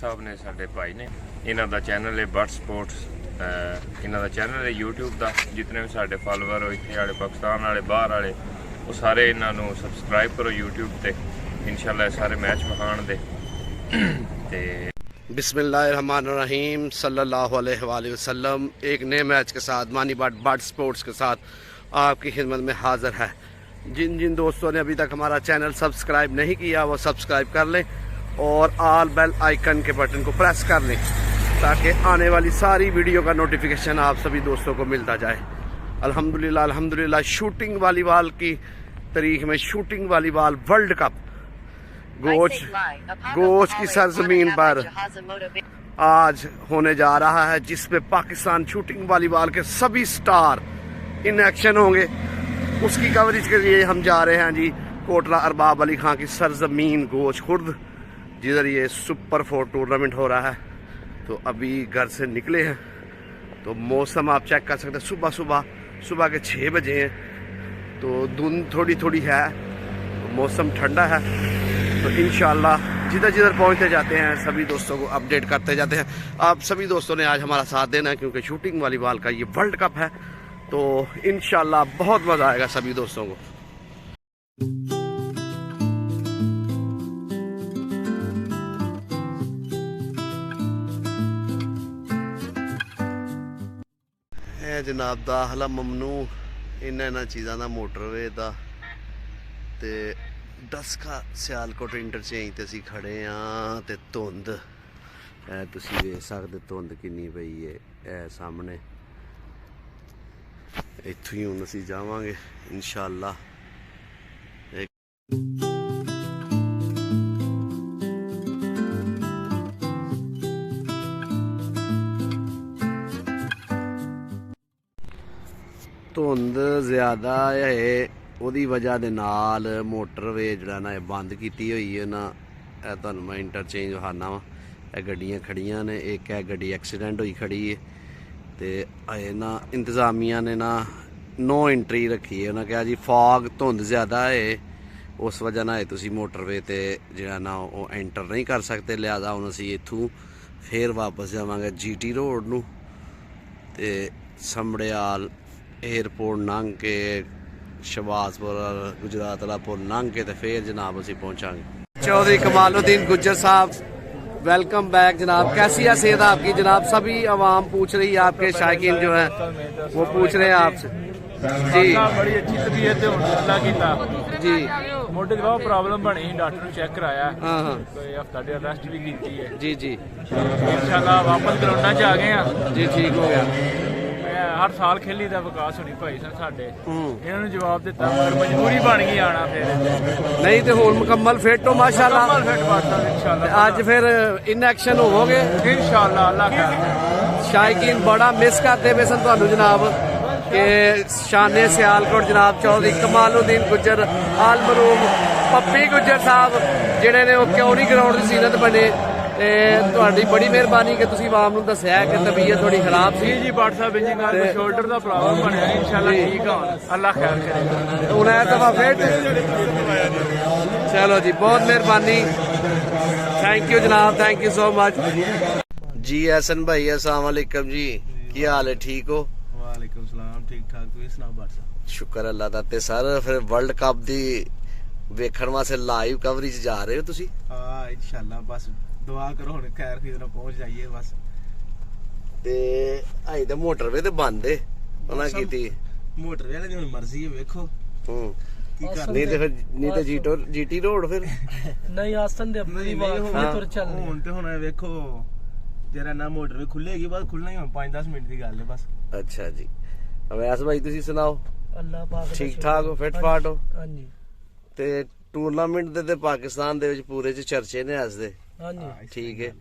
साहब ने साडे भाई ने इन्हां दा चैनल है बट स्पोर्ट्स इन्हां दा चैनल है यूट्यूब दा जितने भी साडे फॉलोवर हो इत्थे वाले पाकिस्तान वाले बाहर वाले वो सारे इन्हां नूं सबसक्राइब करो यूट्यूब ते इंशाल्लाह सारे मैच विखाण दे ते बिस्मिल्लाहिर्रहमानिर्रहीम सल्लल्लाहु अलैहि वसल्लम। एक नए मैच के साथ मानी बाट स्पोर्ट्स के साथ आपकी खिदमत में हाज़िर है। जिन जिन दोस्तों ने अभी तक हमारा चैनल सब्सक्राइब नहीं किया वो सब्सक्राइब कर लें और ऑल बेल आइकन के बटन को प्रेस कर लें ताकि आने वाली सारी वीडियो का नोटिफिकेशन आप सभी दोस्तों को मिलता जाए। अल्हम्दुलिल्लाह अल्हम्दुलिल्लाह शूटिंग वॉलीबॉल की तारीख में शूटिंग वॉलीबॉल वर्ल्ड कप गोच की सरजमीन पर आज होने जा रहा है, जिसमें पाकिस्तान शूटिंग वॉलीबॉल के सभी स्टार इन एक्शन होंगे। उसकी कवरेज के लिए हम जा रहे हैं जी कोटला अरबाब अली खां की सरजमीन गोच खुर्द, जिधर ये सुपर 4 टूर्नामेंट हो रहा है। तो अभी घर से निकले हैं तो मौसम आप चेक कर सकते हैं, सुबह के 6 बजे हैं तो धुंध थोड़ी थोड़ी है, तो मौसम ठंडा है। तो इंशाल्लाह जिधर जिधर पहुंचते जाते हैं सभी दोस्तों को अपडेट करते जाते हैं। आप सभी दोस्तों ने आज हमारा साथ देना है क्योंकि शूटिंग वॉलीबॉल का ये वर्ल्ड कप है, तो इंशाल्लाह बहुत मज़ा आएगा सभी दोस्तों को। जनाब दाखला ममनू इन्हां चीज़ों का मोटरवे का ते डस्का सियालकोट इंटरचेंज ते असीं खड़े हाँ ते धुंध तुसीं वेख सकदे धुंध किन्नी पई है सामने। इत्थों ही हुण असीं जावांगे इंशाअल्लाह। धुंध ज़्यादा है ਉਹਦੀ ਵਜ੍ਹਾ ਦੇ ਨਾਲ ਮੋਟਰਵੇ ਜਿਹੜਾ ਨਾ ਇਹ ਬੰਦ ਕੀਤੀ ਹੋਈ ਹੈ ਨਾ। ਇਹ ਤੁਹਾਨੂੰ ਮੈਂ ਇੰਟਰਚੇਂਜ ਵਿਖਾਉਣਾ ਵਾ। ਇਹ ਗੱਡੀਆਂ ਖੜੀਆਂ ਨੇ, ਇੱਕ ਇਹ ਗੱਡੀ ਐਕਸੀਡੈਂਟ ਹੋਈ ਖੜੀ ਹੈ ਤੇ ਇਹ ਨਾ ਇੰਤਜ਼ਾਮੀਆ ਨੇ ਨਾ ਨੋ ਐਂਟਰੀ ਰੱਖੀ ਹੈ। ਉਹਨਾਂ ਕਿਹਾ ਜੀ ਫੌਗ ਧੁੰਦ ਜ਼ਿਆਦਾ ਹੈ, ਉਸ ਵਜ੍ਹਾ ਨਾਲ ਤੁਸੀਂ ਮੋਟਰਵੇ ਤੇ ਜਿਹੜਾ ਨਾ ਉਹ ਐਂਟਰ ਨਹੀਂ ਕਰ ਸਕਦੇ। ਲਿਹਾਜ਼ਾ ਹੁਣ ਅਸੀਂ ਇੱਥੋਂ ਫੇਰ ਵਾਪਸ ਜਾਵਾਂਗੇ GT ਰੋਡ ਨੂੰ ਤੇ ਸਮੜਿਆਲ एयरपोर्ट लंघ के शहबाजपुर गुजरात वाला पुल लंघ के तो फिर जनाब असी पहुँचांगे। चौधरी कमालुद्दीन गुज्जर साहब वेलकम बैक जनाब। कैसी है सेहत आपकी जनाब? सभी आवाम पूछ रही है, आपके शायकीन जो है वो पूछ रहे हैं आपसे जी। बड़ी अच्छी तबीयत जी, मोटे की बहुत प्रॉब्लम बनी, डॉक्टर ने चेक कराया, कोई हफ्ता डेढ़ रेस्ट भी की है जी जी। इंशाल्लाह वापस ग्राउंडा च आ गए हैं जी, ठीक हो गया। हर साल खेली दा विकास होनी भाई सन साडे, इन्होंने जवाब दिता मगर मजबूरी बन गई आना फिर नहीं तो हुण मुकम्मल फिट हो माशाअल्लाह। इंशाल्लाह आज फिर इन एक्शन होवोगे इंशाल्लाह। अल्लाह का शायकीन बड़ा मिस करते पे सन तुहानू जनाब के शाने सियालकोट जनाब चौधरी कमालुद्दीन गुज्जर आल मरूम पप्पी गुज्जर साहब जिहड़े ने क्यों नहीं ग्राउंड की सीनत बने। ਤੁਹਾਡੀ ਬੜੀ ਮਿਹਰਬਾਨੀ ਕਿ ਤੁਸੀਂ ਆਵਾਮ ਨੂੰ ਦੱਸਿਆ ਕਿ ਤਬੀਅਤ ਥੋੜੀ ਖਰਾਬ ਸੀ ਜੀ। ਬਾਟ ਸਾਹਿਬ ਇੰਜੀ ਗੱਲ ਸ਼ੋਲਡਰ ਦਾ ਪ੍ਰੋਬਲਮ ਬਣਿਆ, ਇੰਸ਼ਾਅੱਲਾ ਠੀਕ ਆ, ਅੱਲਾਹ ਖੈਰ ਕਰੇ। ਹੁਣ ਇਹ ਦਫਾ ਫਿਟ ਚਲੋ ਜੀ, ਬਹੁਤ ਮਿਹਰਬਾਨੀ, थैंक यू जनाब, थैंक यू सो मच जी। हसन भाई अस्सलाम वालेकुम जी, की हाल है? ठीक हो? वालेकुम सलाम, ठीक ठाक। तुसीं सुनाओ बाट साहब? शुक्र अल्लाह दा। ते सर फिर वर्ल्ड कप दी ਵੇਖਣ ਵਾਸਤੇ ਲਾਈਵ ਕਵਰੇਜ ਜਾ ਰਹੇ ਹੋ ਤੁਸੀਂ? ਹਾਂ ਇੰਸ਼ਾਅੱਲਾ, ਬਸ ਦੁਆ ਕਰੋ ਹੁਣ ਖੈਰ ਖੀਰ ਨਾਲ ਪਹੁੰਚ ਜਾਈਏ ਬਸ। ਤੇ ਅਜੇ ਤਾਂ ਮੋਟਰਵੇ ਤੇ ਬੰਦ ਏ ਉਹਨਾਂ ਕੀਤੀ। ਮੋਟਰਵੇ ਵਾਲੇ ਦੀ ਹੁਣ ਮਰਜ਼ੀ ਹੈ, ਵੇਖੋ ਕੀ ਕਰ। ਨਹੀਂ ਤੇ ਫਿਰ ਨਹੀਂ ਤੇ GT ਰੋਡ ਫਿਰ ਨਹੀਂ ਆਸਨ ਦੇ ਆਪਣੀ ਵਾਰ ਤੁਰ ਚੱਲਣੀ। ਹੁਣ ਤੇ ਹੁਣ ਵੇਖੋ ਜਰਾ ਨਾ ਮੋਟਰਵੇ ਖੁੱਲੇਗੀ, ਬਾਅਦ ਖੁੱਲਣਾ ਹੀ ਹੁਣ 5-10 ਮਿੰਟ ਦੀ ਗੱਲ ਹੈ ਬਸ। ਅੱਛਾ ਜੀ। ਅਵੈਸ ਭਾਈ ਤੁਸੀਂ ਸੁਣਾਓ? ਅੱਲਾਹ ਪਾਕ ਠੀਕ ਠਾਕ ਹੋ, ਫਿਟ ਫਾਟ ਹੋ? ਹਾਂਜੀ। ਤੇ ਟੂਰਨਾਮੈਂਟ ਦੇ ਤੇ ਪਾਕਿਸਤਾਨ ਦੇ ਵਿੱਚ ਪੂਰੇ ਚ ਚਰਚੇ ਨੇ ਅੱਜ ਦੇ। ਹਾਂਜੀ ਠੀਕ ਹੈ।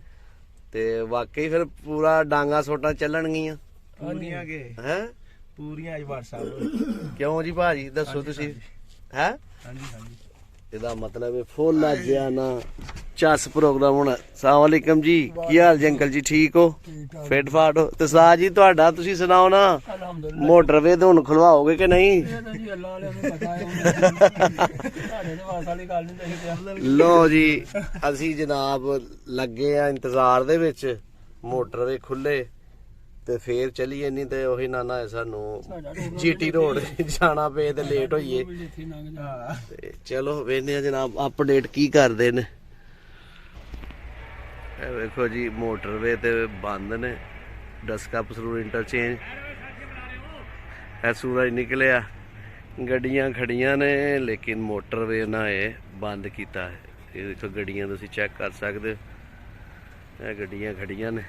ਤੇ ਵਾਕਈ ਫਿਰ ਪੂਰਾ ਡਾਂਗਾ ਸੋਟਾਂ ਚੱਲਣਗੀਆਂ ਪੂਰੀਆਂ ਕੇ ਹੈ ਪੂਰੀਆਂ ਅੱਜ WhatsApp ਕਿਉਂ ਜੀ ਭਾਜੀ ਦੱਸੋ ਤੁਸੀਂ ਹੈ? ਹਾਂਜੀ ਹਾਂਜੀ। ਇਹਦਾ ਮਤਲਬ ਹੈ ਫੁੱਲ ਅੱਜ ਨਾ ਚੱਸ ਪ੍ਰੋਗਰਾਮ ਹੋਣਾ। ਸਲਾਮ ਵਾਲੇਕਮ ਜੀ, ਕੀ ਹਾਲ ਜੀ ਅੰਕਲ ਜੀ, ਠੀਕ ਹੋ, ਫਿੱਟ ਫਾਟ ਹੋ? ਤੇ ਸਾਹ ਜੀ ਤੁਹਾਡਾ ਤੁਸੀਂ ਸੁਣਾਓ ਨਾ, अल्हम्दुलिल्लाह ਮੋਟਰਵੇ ਤੇ ਹੁਣ ਖੁਲਵਾਓਗੇ ਕਿ ਨਹੀਂ? ये तो जी अल्लाह वाले ਨੂੰ ਪਤਾ ਹੈ ਸਾਡੇ ਦੇ ਵਾਸ ਵਾਲੀ ਗੱਲ ਨਹੀਂ ਦੇਖਦੇ। ਲੋ ਜੀ ਅਸੀਂ ਜਨਾਬ ਲੱਗੇ ਆ ਇੰਤਜ਼ਾਰ ਦੇ ਵਿੱਚ, ਮੋਟਰਵੇ ਖੁੱਲੇ ਤੇ ਫੇਰ ਚਲੀਏ, ਨਹੀਂ ਤੇ ਉਹੀ ਨਾ ਸਾਨੂੰ ਜੀਟੀ ਰੋਡ ਜਾਣਾ ਪਏ ਤੇ ਲੇਟ ਹੋਈਏ। ਤੇ ਚਲੋ ਵੇਖਦੇ ਆ ਜਨਾਬ ਅਪਡੇਟ ਕੀ ਕਰਦੇ ਨੇ। ਇਹ ਵੇਖੋ ਜੀ ਮੋਟਰਵੇ ਤੇ ਬੰਦ ਨੇ, ਡਸਕਾ ਪਸਰੂਰ ਇੰਟਰਚੇਂਜ, ਇਹ ਸੂਰਜ ਨਿਕਲਿਆ, ਗੱਡੀਆਂ ਖੜੀਆਂ ਨੇ ਲੇਕਿਨ ਮੋਟਰਵੇ ਨਾ ਇਹ ਬੰਦ ਕੀਤਾ ਹੈ। ਇਹ ਦੇਖੋ ਗੱਡੀਆਂ ਤੁਸੀਂ ਚੈੱਕ ਕਰ ਸਕਦੇ ਹੋ, ਇਹ ਗੱਡੀਆਂ ਖੜੀਆਂ ਨੇ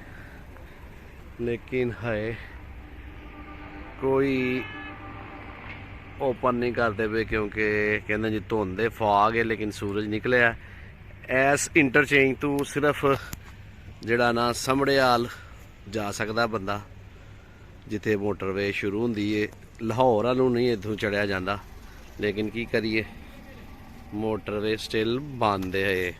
ਲੇਕਿਨ ਹੈ ਕੋਈ ਓਪਨ ਨਹੀਂ ਕਰਦੇ ਪਏ ਕਿਉਂਕਿ ਕਹਿੰਦੇ ਜੀ ਧੁੰਦ ਦੇ ਫਾਗ ਹੈ ਲੇਕਿਨ ਸੂਰਜ ਨਿਕਲਿਆ। ਇਸ ਇੰਟਰਚੇਂਜ ਤੋਂ ਸਿਰਫ ਜਿਹੜਾ ਨਾ ਸਮੜਿਆਲ ਜਾ ਸਕਦਾ ਬੰਦਾ, ਜਿੱਥੇ ਮੋਟਰਵੇ ਸ਼ੁਰੂ ਹੁੰਦੀ ਏ। ਲਾਹੌਰ ਵੱਲ ਨੂੰ ਨਹੀਂ ਇੱਥੋਂ ਚੜਿਆ ਜਾਂਦਾ, ਲੇਕਿਨ ਕੀ ਕਰੀਏ ਮੋਟਰਵੇ ਸਟਿਲ ਬੰਦ ਹੈ।